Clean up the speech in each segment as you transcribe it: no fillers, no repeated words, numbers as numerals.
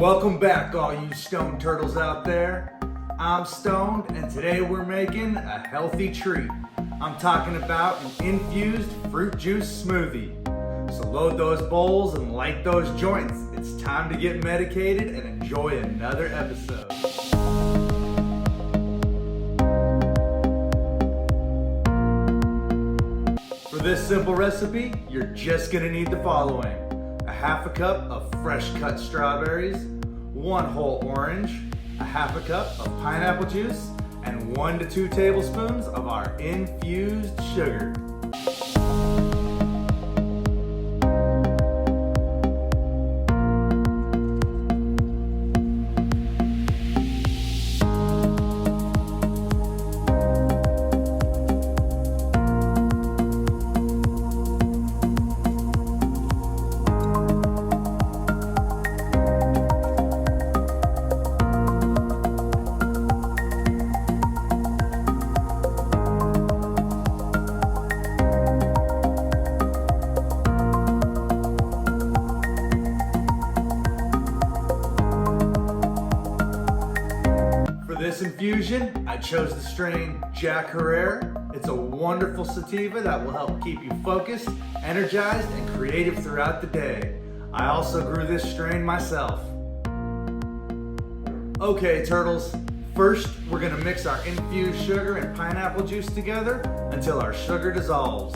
Welcome back, all you stone turtles out there. I'm Stoned, and today we're making a healthy treat. I'm talking about an infused fruit juice smoothie. So load those bowls and light those joints. It's time to get medicated and enjoy another episode. For this simple recipe, you're just gonna need the following: a half a cup of fresh cut strawberries, 1 whole orange, a half a cup of pineapple juice, and 1 to 2 tablespoons of our infused sugar. For this infusion, I chose the strain Jack Herrera. It's a wonderful sativa that will help keep you focused, energized, and creative throughout the day. I also grew this strain myself. Okay, turtles. First, we're gonna mix our infused sugar and pineapple juice together until our sugar dissolves.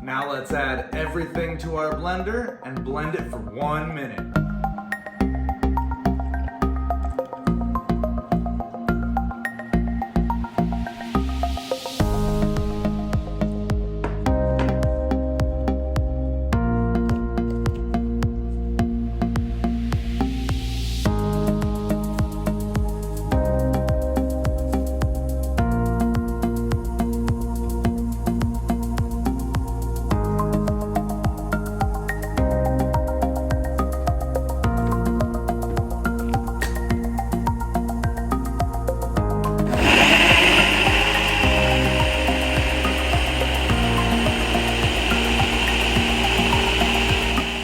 Now let's add everything to our blender and blend it for 1 minute.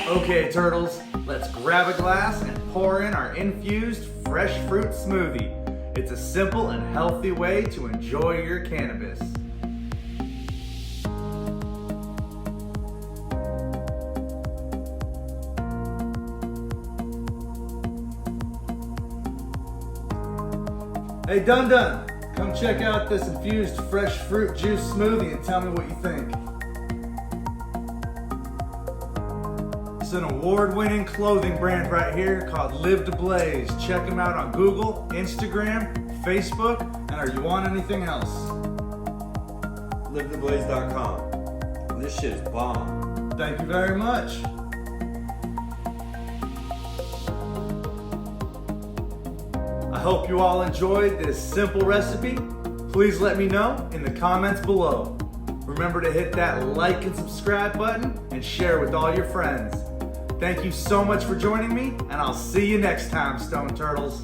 Okay, turtles, let's grab a glass and pour in our infused fresh fruit smoothie. It's a simple and healthy way to enjoy your cannabis. Hey Dunn-owner, come check out this infused fresh fruit juice smoothie and tell me what you think. It's an award-winning clothing brand right here called Live to Blaze. Check them out on Google, Instagram, Facebook, and are you on anything else? LiveTheBlaze.com. This shit is bomb. Thank you very much. I hope you all enjoyed this simple recipe. Please let me know in the comments below. Remember to hit that like and subscribe button and share with all your friends. Thank you so much for joining me, and I'll see you next time, Stone Turtles.